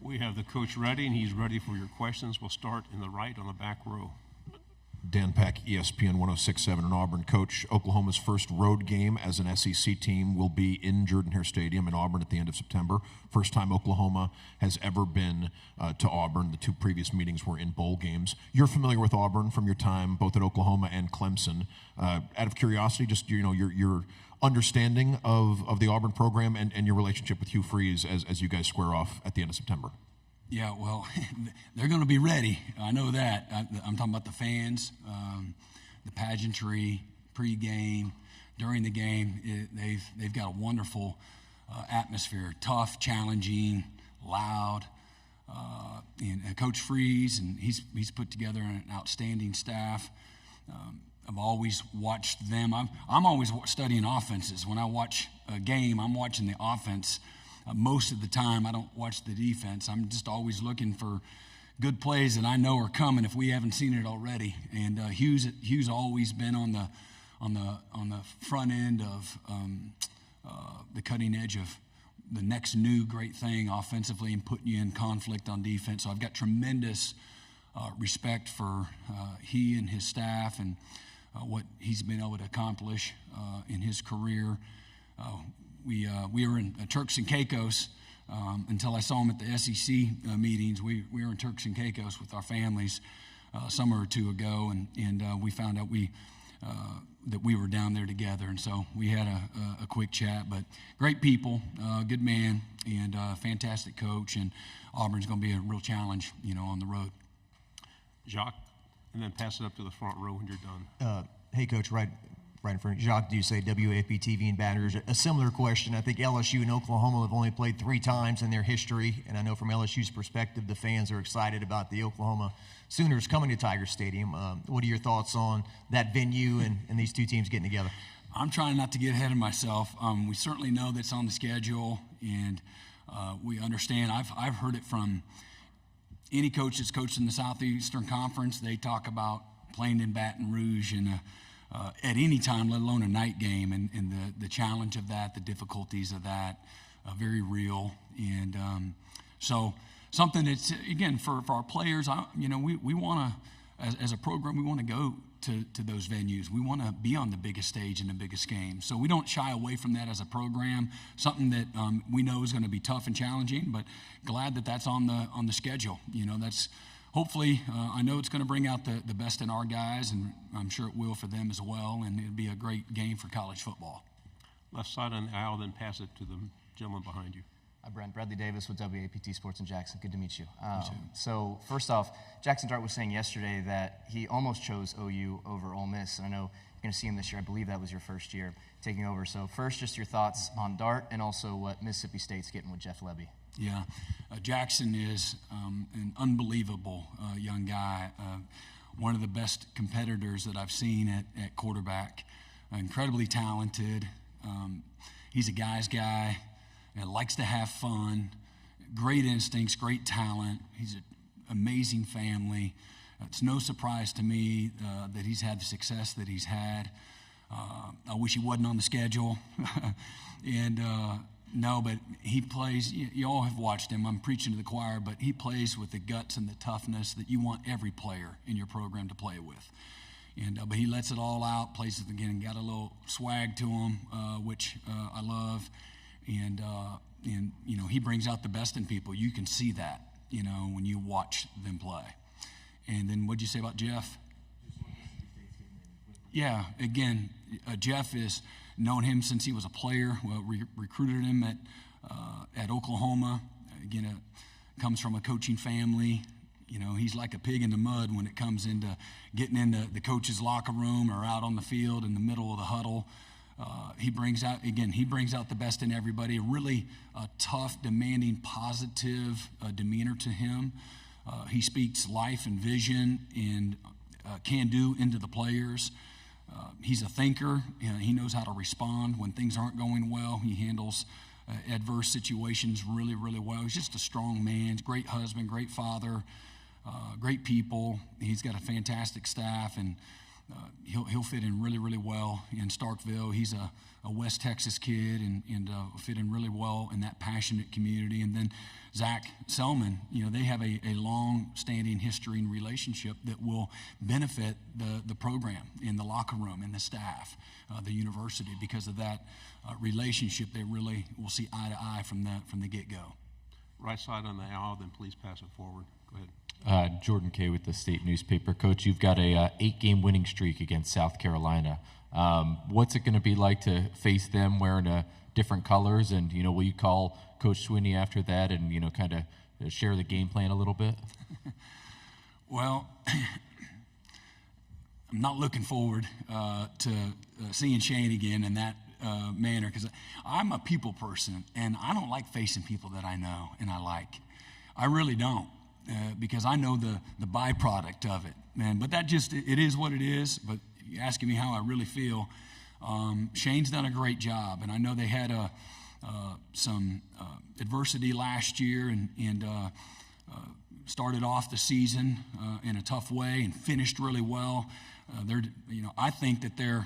We have the coach ready, and he's ready for your questions. We'll start in the right on the back row. Dan Peck, ESPN 106.7 in Auburn. Coach, Oklahoma's first road game as an SEC team will be in Jordan-Hare Stadium in Auburn at the end of September. First time Oklahoma has ever been to Auburn. The two previous meetings were in bowl games. You're familiar with Auburn from your time both at Oklahoma and Clemson. Out of curiosity, just your understanding of the Auburn program and your relationship with Hugh Freeze as you guys square off at the end of September. Yeah, well, they're going to be ready. I know that. I'm talking about the fans, the pageantry, pregame, during the game. They've got a wonderful atmosphere, tough, challenging, loud. And Coach Freeze, and he's put together an outstanding staff. I've always watched them. I'm always studying offenses. When I watch a game, I'm watching the offense. Most of the time, I don't watch the defense. I'm just always looking for good plays that I know are coming if we haven't seen it already. And Hugh's always been on the front end of the cutting edge of the next new great thing offensively and putting you in conflict on defense. So I've got tremendous respect for he and his staff and what he's been able to accomplish in his career. We were in Turks and Caicos until I saw him at the SEC meetings. We were in Turks and Caicos with our families a summer or two ago, and we found out that we were down there together. And so we had a quick chat. But great people, good man, and fantastic coach. And Auburn's going to be a real challenge, on the road. Jacques, and then pass it up to the front row when you're done. Hey, Coach, right in front of Jacques Doucet, WAPTV in Baton Rouge. A similar question. I think LSU and Oklahoma have only played 3 times in their history, and I know from LSU's perspective, the fans are excited about the Oklahoma Sooners coming to Tiger Stadium. What are your thoughts on that venue and these two teams getting together? I'm trying not to get ahead of myself. We certainly know that's on the schedule, and we understand. I've heard it from any coach that's coached in the Southeastern Conference. They talk about playing in Baton Rouge and at any time, let alone a night game, and the challenge of that, the difficulties of that, very real. And so something that's, again, for our players, we want to, as a program, we want to go to those venues. We want to be on the biggest stage in the biggest game. So we don't shy away from that as a program, something that we know is going to be tough and challenging, but glad that that's on the schedule. That's hopefully, I know it's going to bring out the best in our guys, and I'm sure it will for them as well, and it'll be a great game for college football. Left side on the aisle, then pass it to the gentleman behind you. Hi, Brent. Bradley Davis with WAPT Sports in Jackson. Good to meet you. So first off, Jackson Dart was saying yesterday that he almost chose OU over Ole Miss, and I know you're going to see him this year. I believe that was your first year taking over. So first, just your thoughts on Dart and also what Mississippi State's getting with Jeff Lebby. Yeah, Jackson is an unbelievable young guy, one of the best competitors that I've seen at quarterback, incredibly talented. He's a guy's guy, likes to have fun, great instincts, great talent. He's an amazing family. It's no surprise to me that he's had the success that he's had. I wish he wasn't on the schedule. No, but he plays, you all have watched him. I'm preaching to the choir, but he plays with the guts and the toughness that you want every player in your program to play with. But he lets it all out, plays it again, got a little swag to him, which I love. And he brings out the best in people. You can see that, when you watch them play. And then what'd you say about Jeff? Yeah, again, Jeff is known him since he was a player. Well, recruited him at Oklahoma. Again, comes from a coaching family. He's like a pig in the mud when it comes into getting into the coach's locker room or out on the field in the middle of the huddle. He brings out the best in everybody. A really tough, demanding, positive demeanor to him. He speaks life and vision and can-do into the players. He's a thinker. He knows how to respond when things aren't going well. He handles adverse situations really, really well. He's just a strong man, great husband, great father, great people. He's got a fantastic staff, and he'll fit in really, really well in Starkville. He's a West Texas kid and fit in really well in that passionate community. And then Zach Selman, they have a long-standing history and relationship that will benefit the program in the locker room and the staff, the university, because of that relationship. They really will see eye to eye from the get-go. Right side on the aisle, then please pass it forward. Go ahead. Jordan Kay with the State Newspaper. Coach, you've got a 8-game winning streak against South Carolina. What's it going to be like to face them wearing different colors? And, will you call Coach Swinney after that and, kind of share the game plan a little bit? Well, I'm not looking forward to seeing Shane again in that manner, because I'm a people person, and I don't like facing people that I know and I like. I really don't. Because I know the byproduct of it, man. But it is what it is. But you're asking me how I really feel. Shane's done a great job, and I know they had some adversity last year and started off the season in a tough way and finished really well. I think that they're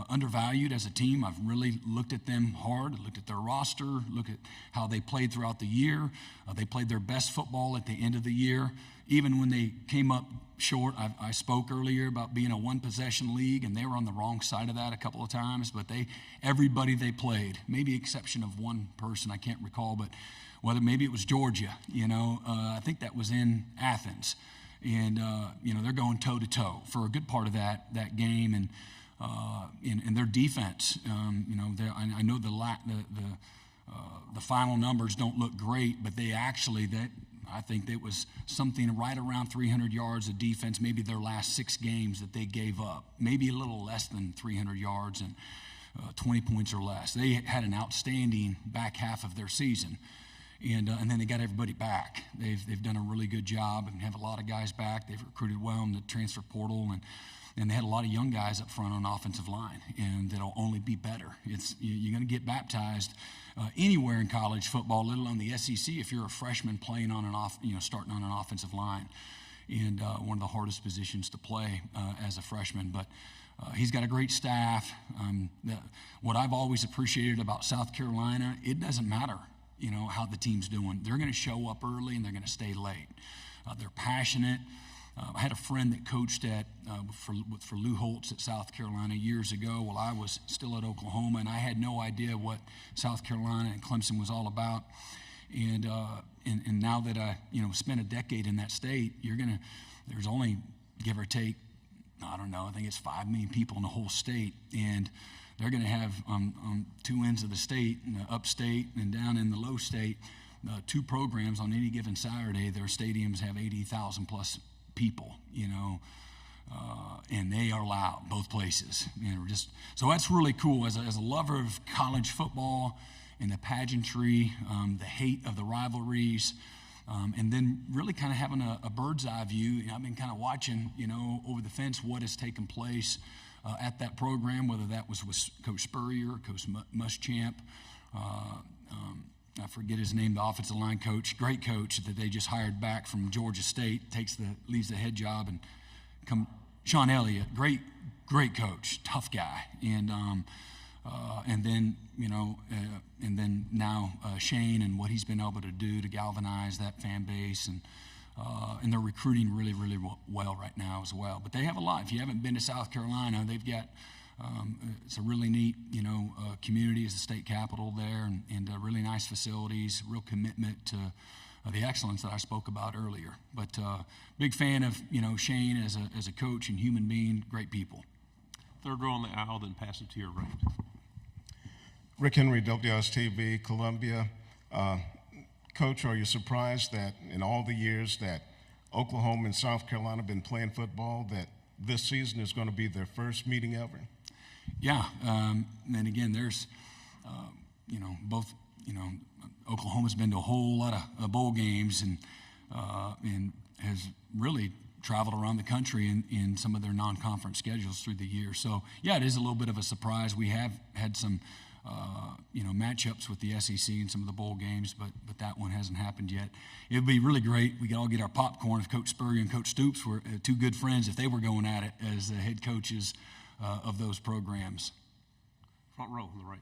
undervalued as a team. I've really looked at them hard, looked at their roster, looked at how they played throughout the year. They played their best football at the end of the year. Even when they came up short, I spoke earlier about being a one-possession league, and they were on the wrong side of that a couple of times. But everybody they played, maybe exception of one person, I can't recall, but maybe it was Georgia. I think that was in Athens. And they're going toe to toe for a good part of that game, and their defense. I know the final numbers don't look great, but I think it was something right around 300 yards of defense. Maybe their last 6 games that they gave up, maybe a little less than 300 yards and 20 points or less. They had an outstanding back half of their season. And then they got everybody back. They've done a really good job and have a lot of guys back. They've recruited well in the transfer portal, and they had a lot of young guys up front on offensive line, and that'll only be better. You're going to get baptized anywhere in college football, let alone the SEC, if you're a freshman playing on starting on an offensive line, and one of the hardest positions to play as a freshman. But he's got a great staff. What I've always appreciated about South Carolina, it doesn't matter how the team's doing. They're going to show up early and they're going to stay late. They're passionate. I had a friend that coached for Lou Holtz at South Carolina years ago while I was still at Oklahoma, and I had no idea what South Carolina and Clemson was all about. And now that I spent a decade in that state, there's only, give or take, I don't know, I think it's 5 million people in the whole state, and they're going to have on 2 ends of the state, upstate and down in the low state, 2 programs on any given Saturday. Their stadiums have 80,000 plus people, and they are loud both places. So that's really cool. As a lover of college football and the pageantry, the hate of the rivalries, and then really kind of having a bird's eye view. I've been kind of watching, over the fence what has taken place at that program, whether that was with Coach Spurrier, Coach Muschamp, I forget his name, the offensive line coach, great coach that they just hired back from Georgia State, leaves the head job, and Sean Elliott, great coach, tough guy, and then now Shane and what he's been able to do to galvanize that fan base, and they're recruiting really, really well right now as well. But they have a lot. If you haven't been to South Carolina, they've got it's a really neat, community as the state capital there, and really nice facilities, real commitment to the excellence that I spoke about earlier. But big fan of, Shane as a coach and human being, great people. Third row on the aisle, then pass it to your right. Rick Henry, WSTV, Columbia. Coach, are you surprised that in all the years that Oklahoma and South Carolina have been playing football, that this season is going to be their first meeting ever? Yeah, and again, there's, both, Oklahoma's been to a whole lot of bowl games and has really traveled around the country in some of their non-conference schedules through the year. So, yeah, it is a little bit of a surprise. We have had some matchups with the SEC and some of the bowl games, but that one hasn't happened yet. It would be really great. We could all get our popcorn if Coach Spurrier and Coach Stoops were two good friends, if they were going at it as the head coaches of those programs. Front row on the right.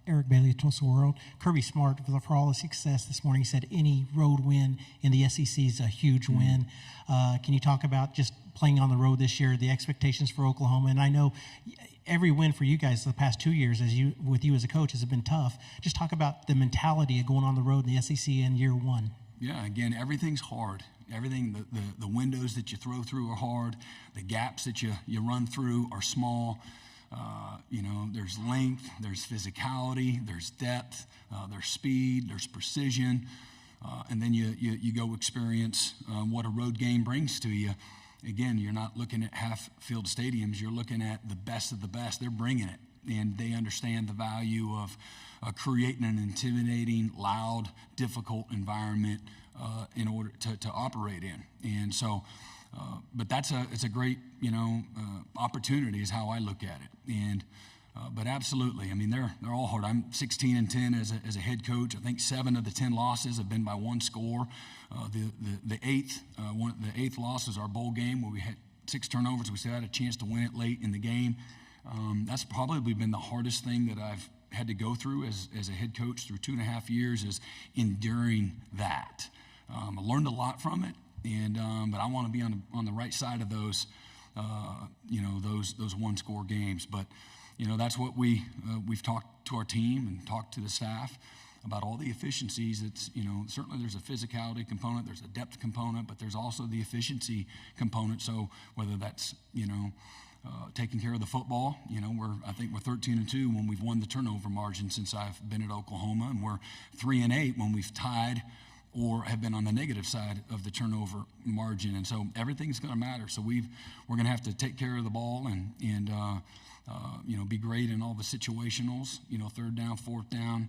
Eric Bailey of Tulsa World. Kirby Smart, for all the success this morning, said any road win in the SEC is a huge win. Can you talk about just playing on the road this year, the expectations for Oklahoma? And I know every win for you guys the past 2 years, with you as a coach, has been tough. Just talk about the mentality of going on the road in the SEC in year one. Yeah, again, everything's hard. Everything, the windows that you throw through are hard. The gaps that you run through are small. There's length, there's physicality, there's depth, there's speed, there's precision, and then you go experience what a road game brings to you. Again, you're not looking at half-field stadiums. You're looking at the best of the best. They're bringing it, and they understand the value of creating an intimidating, loud, difficult environment in order to operate in. And so, but it's a great opportunity is how I look at it. And but absolutely, I mean they're all hard. I'm 16-10 as a head coach. I think 7 of the 10 losses have been by one score. The eighth loss was our bowl game where we had 6 turnovers. We still had a chance to win it late in the game. That's probably been the hardest thing that I've had to go through as a head coach through 2.5 years, is enduring that. I learned a lot from it, and but I want to be on the right side of those one-score games. But that's what we've talked to our team and talked to the staff about all the efficiencies. It's certainly there's a physicality component, there's a depth component, but there's also the efficiency component. So whether that's taking care of the football, I think we're 13-2 when we've won the turnover margin since I've been at Oklahoma, and we're 3-8 when we've tied or have been on the negative side of the turnover margin. And so everything's going to matter. So we're going to have to take care of the ball and be great in all the situationals, 3rd down, 4th down,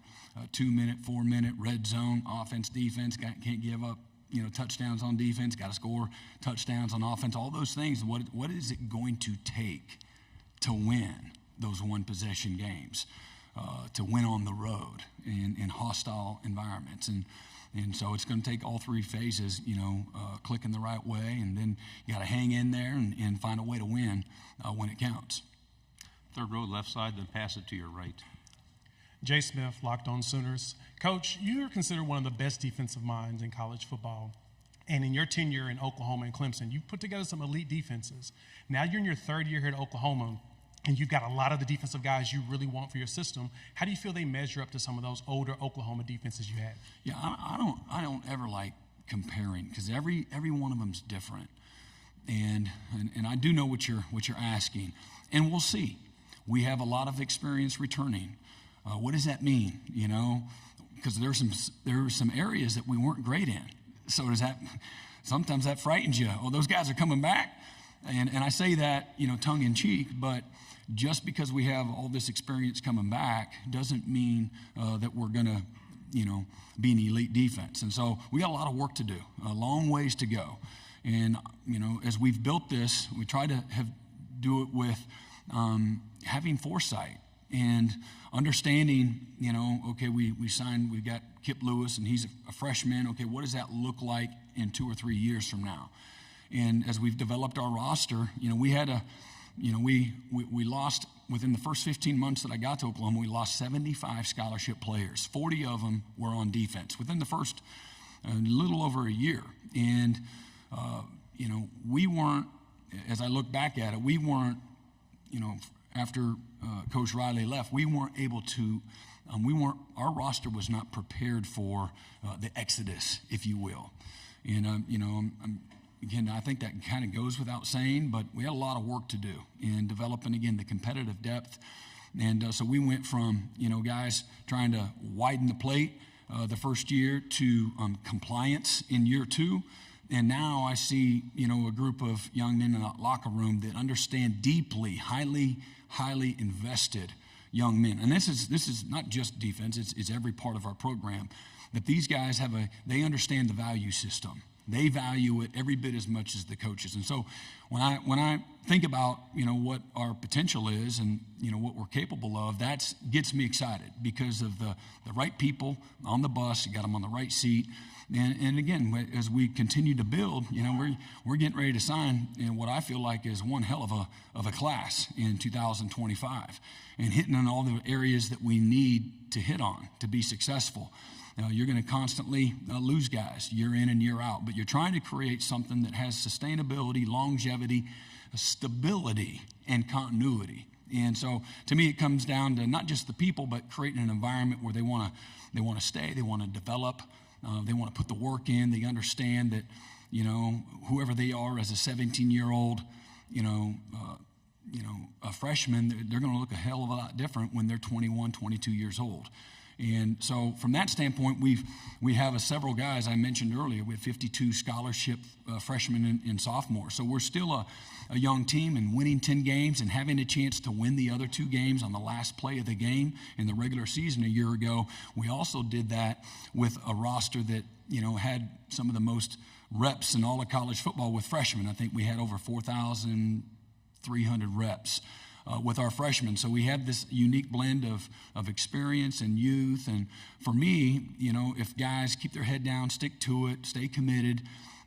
2-minute, 4-minute, red zone, offense, defense, can't give up, touchdowns on defense, got to score touchdowns on offense, all those things. What is it going to take to win those one-possession games, to win on the road in hostile environments? And so it's going to take all 3 phases, clicking the right way, and then you got to hang in there and find a way to win when it counts. 3rd row, left side, then pass it to your right. Jay Smith, Locked On Sooners. Coach, you are considered one of the best defensive minds in college football. And in your tenure in Oklahoma and Clemson, you've put together some elite defenses. Now you're in your 3rd year here at Oklahoma, and you've got a lot of the defensive guys you really want for your system. How do you feel they measure up to some of those older Oklahoma defenses you had? Yeah, I don't ever like comparing, because every one of them's different, and I do know what you're asking, and we'll see. We have a lot of experience returning. What does that mean? Because there are some areas that we weren't great in. So sometimes that frightens you. Oh, those guys are coming back. And I say that, tongue in cheek, but just because we have all this experience coming back doesn't mean that we're going to, be an elite defense. And so we got a lot of work to do, a long ways to go. And, as we've built this, we try to do it with having foresight and understanding, okay, we got Kip Lewis and he's a freshman. Okay, what does that look like in 2 or 3 years from now? And as we've developed our roster, we had we lost within the first 15 months that I got to Oklahoma, we lost 75 scholarship players. 40 of them were on defense within the first little over a year. And, we weren't, as I look back at it, we weren't, after Coach Riley left, we weren't able to, our roster was not prepared for the exodus, if you will. And, again, I think that kind of goes without saying, but we had a lot of work to do in developing, again, the competitive depth. And so we went from, guys trying to widen the plate the first year to compliance in year 2. And now I see, a group of young men in that locker room that understand deeply, highly invested young men. And this is not just defense, it's every part of our program. That these guys they understand the value system. they value it every bit as much as the coaches. And so when I think about, what our potential is and, what we're capable of, that gets me excited because of the right people on the bus. You got them on the right seat. And again, as we continue to build, we're getting ready to sign what I feel like is one hell of a class in 2025 and hitting on all the areas that we need to hit on to be successful. You're going to constantly lose guys year in and year out, but you're trying to create something that has sustainability, longevity, stability, and continuity. And so to me, it comes down to not just the people, but creating an environment where they want to stay, they want to develop, they want to put the work in. They understand that, whoever they are as a 17-year-old, a freshman, they're going to look a hell of a lot different when they're 21, 22 years old. And so from that standpoint, we have several guys I mentioned earlier. We have 52 scholarship freshmen and sophomores. So we're still a young team, and winning 10 games and having a chance to win the other 2 games on the last play of the game in the regular season a year ago. We also did that with a roster that, had some of the most reps in all of college football with freshmen. I think we had over 4,300 reps with our freshmen. So we have this unique blend of experience and youth. And for me, if guys keep their head down, stick to it, stay committed,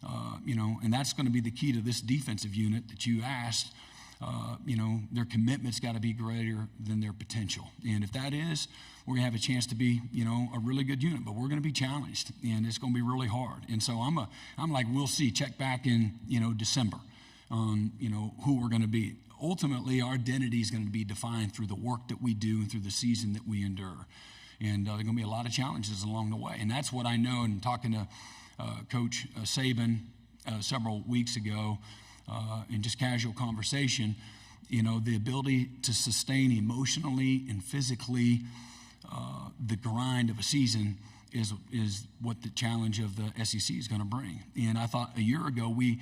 and that's going to be the key to this defensive unit that you asked, their commitment's got to be greater than their potential. And if that is, we're going to have a chance to be, a really good unit, but we're going to be challenged, and it's going to be really hard. And so I'm like, we'll see, check back in, December on, who we're going to be. Ultimately, our identity is going to be defined through the work that we do and through the season that we endure. And there are going to be a lot of challenges along the way. And that's what I know. And talking to Coach Saban several weeks ago in just casual conversation, the ability to sustain emotionally and physically the grind of a season is what the challenge of the SEC is going to bring. And I thought a year ago we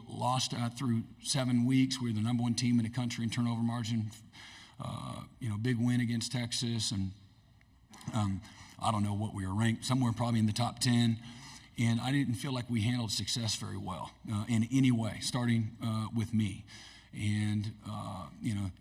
lost through 7 weeks. We were the number 1 team in the country in turnover margin. Big win against Texas, and I don't know what we were ranked, somewhere probably in the top 10. And I didn't feel like we handled success very well in any way, starting with me. And,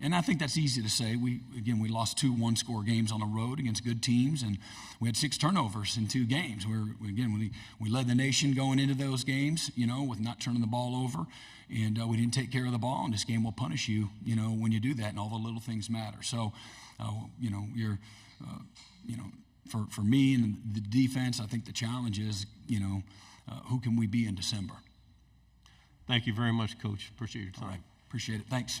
and I think that's easy to say. We lost 2 one-score games on the road against good teams, and we had 6 turnovers in 2 games. We led the nation going into those games, with not turning the ball over, and we didn't take care of the ball, and this game will punish you, when you do that, and all the little things matter. So, for me and the defense, I think the challenge is, who can we be in December? Thank you very much, Coach. Appreciate your time. All right. Appreciate it. Thanks.